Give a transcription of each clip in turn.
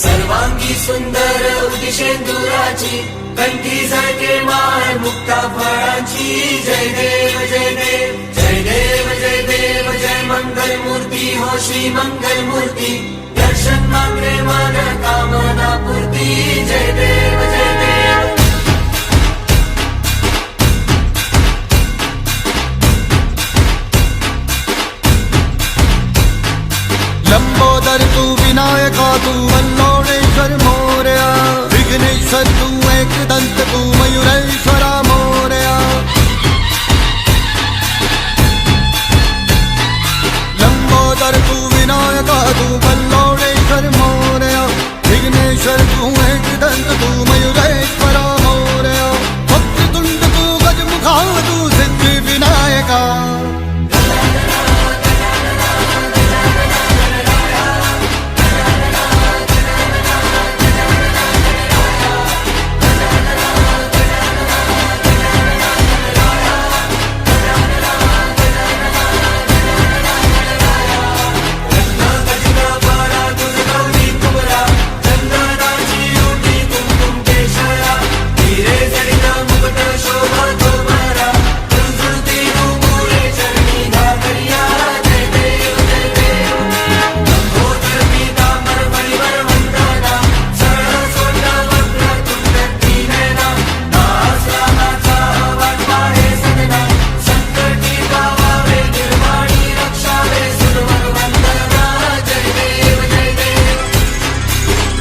सर्वांगी सुंदर उदिशेंदुराची कंठी झळके माळ मुक्ता फळांची जय देव जय देव जय देव जय देव जय मंगल मूर्ती हो श्री मंगल मूर्ती दर्शन मात्रे मन कामना पूर्ती जय देव जय देव। लंबोदर तू विनायका तू वल्लोणेश्वर मोरया विघ्नेश्वर तू एकदंत तू मयूरेश्वरा मोरया। लंबोदर तू विनायका तू वल्लोणेश्वर मोरया विघ्नेश्वर तू एकदंत तू मयूरेश्वरा मोरया। वक्रतुंड तू गजमुखा तू सिद्धि विनायका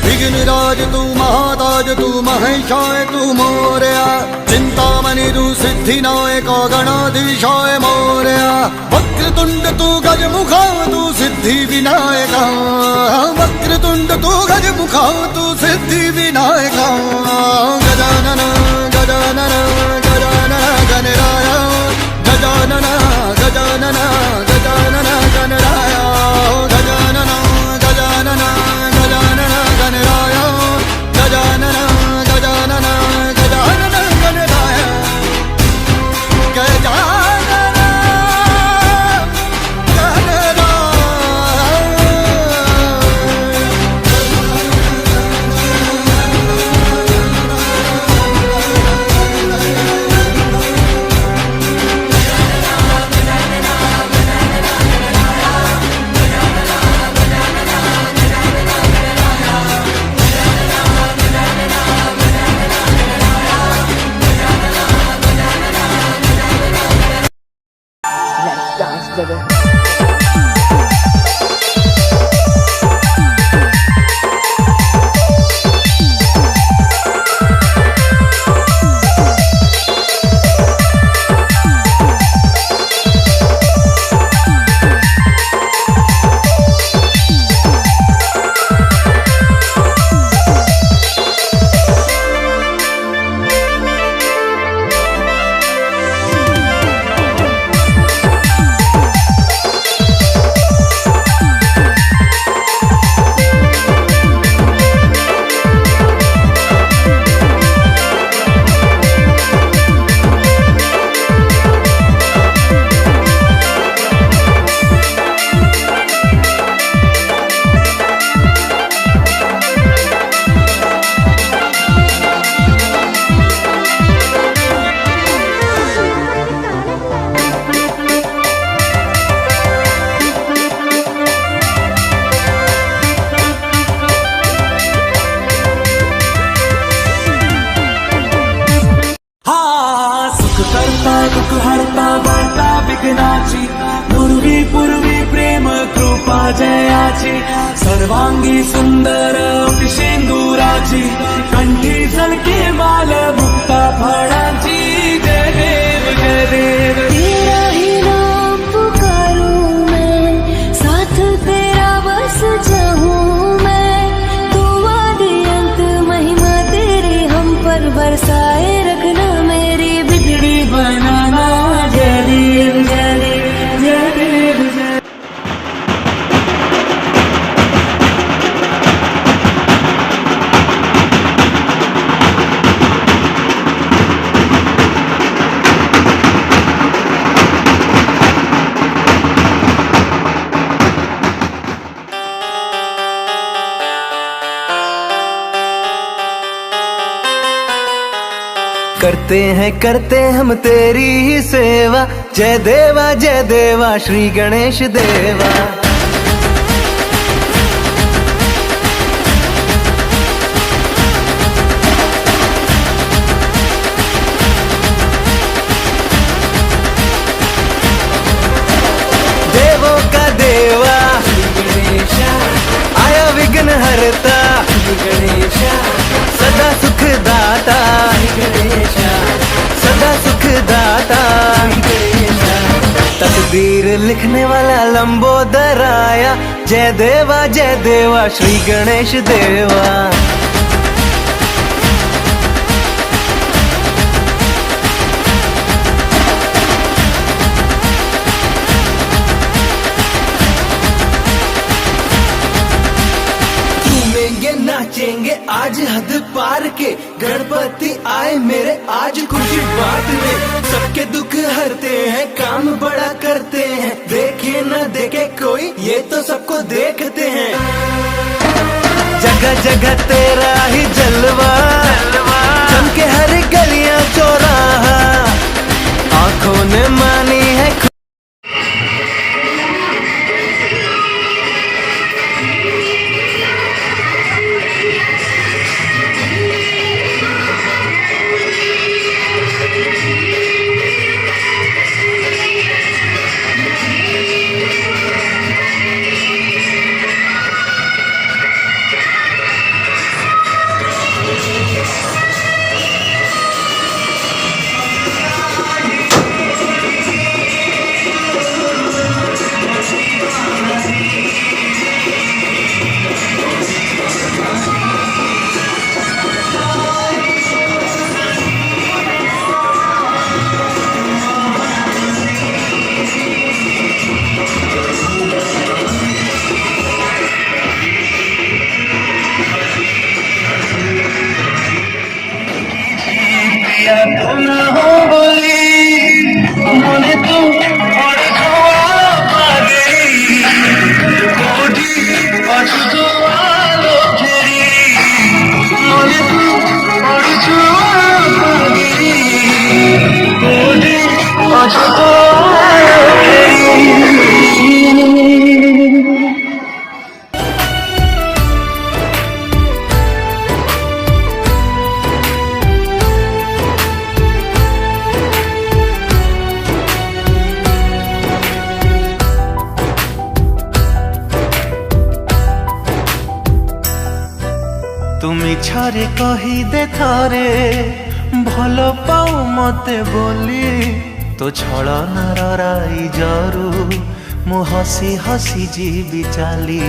विघ्नराज तू महाताज तू महेशाय तू मोरया चिंतामणि तू सिद्धिनायक गणाधीशाय मोरया। वक्रतुंड तू गजमुखा तू सिद्धि विनायका वक्रतुंड तू गजमुखा तू सिद्धि विनायका। गजानन गजानन गजानन गणराय गजानन गजानन गजानन गणराय गजानन गजानन गजानन गणराय गजानन गजानन गजानन गणराय गजानन विघ्नाची पूर्वी पूर्वी प्रेम कृपा जयाची सर्वांगी सुंदर विशेंदुराची कंठी झळके माल मुक्ता फळांची जय देव जय देव। तेरा ही नाम पुकारूं मैं साथ तेरा बस चाहूं मैं तू आदि अंत महिमा तेरी हम पर बरसाए रखना मेरी बिगड़ी बनाना जय देव जय देव जय देव जय। करते हम तेरी ही सेवा। जय देवा श्री गणेश देवा। देवों का देवा गणेश, आया विघ्न हरता गणेश, सदा सुख दाता गणेश, सदा सुख दाता गणेश। तकदीर लिखने वाला लंबोदर आया। जय देवा श्री गणेश देवा। नाचेंगे आज हद पार के, गणपति आए मेरे आज खुशी बात में। सबके दुख हरते हैं, काम बड़ा करते हैं, देखे न देखे कोई ये तो सबको देखते हैं। जगह जगह तेरा ही जलवा, चमके हर गलियां चौराहा, आंखों ने मानी है। तुम इच्छारे कही दे थारे भल पाऊ मते बोली, तो छलनार राई जरू मु हसी हसी जीवी चाली।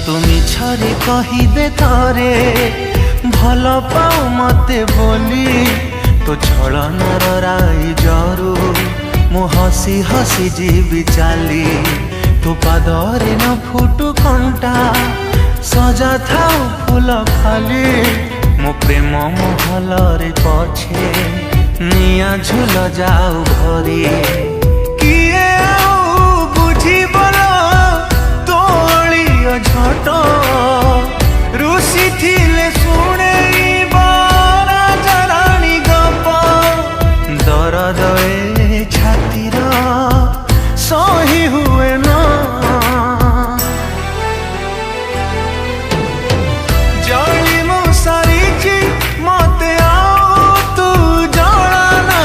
तुम इच्छारे कही दे थारे भल पाऊ मते बोली, तो छलनार राई जरू मु हसी हसी जीवी चाली। तो पादरे न फुटु कंटा, सजा थाउ फूल खाली, मो प्रेम महलरे पछे निया झुल जाऊ भरी। किए आउ बुझिबल तोलियो झट, रुसी थिले शुणेइबा राजाराणी गप। दरद ए छातीर सही हुए ना, जली मु सारिची मते आउ तू जलाना,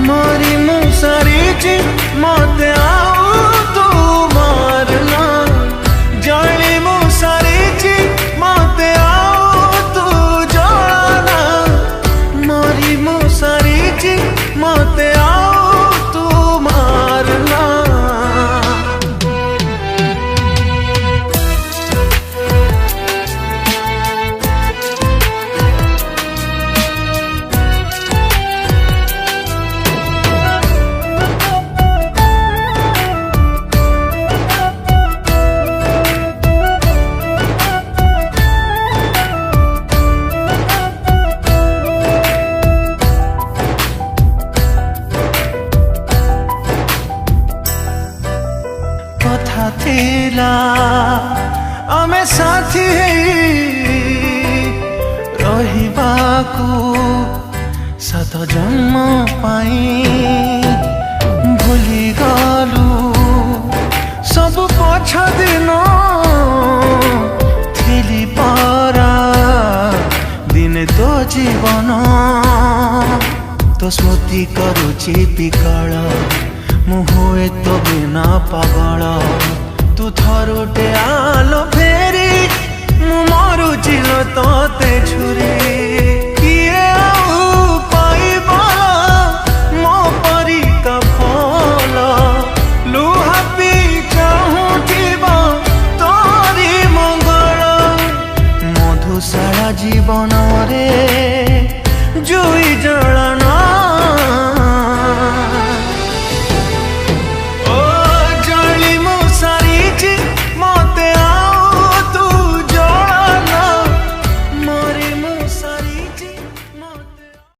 मरी मु सारिची मते आउ तू मारना। जली मु सारिची मते आउ तू जलाना, मरी मु सारिची मते आउ तू मारना। आमे साथी रहिबाकू सात जन्म पाई भूली गलु सब पछ दिन थिली पारा दिने तो जीवन तो स्मृति करुची विकल मु हुए तो बिना पागल तू थरुटे आलो फेरी मु मरुचिलो तोते छुरी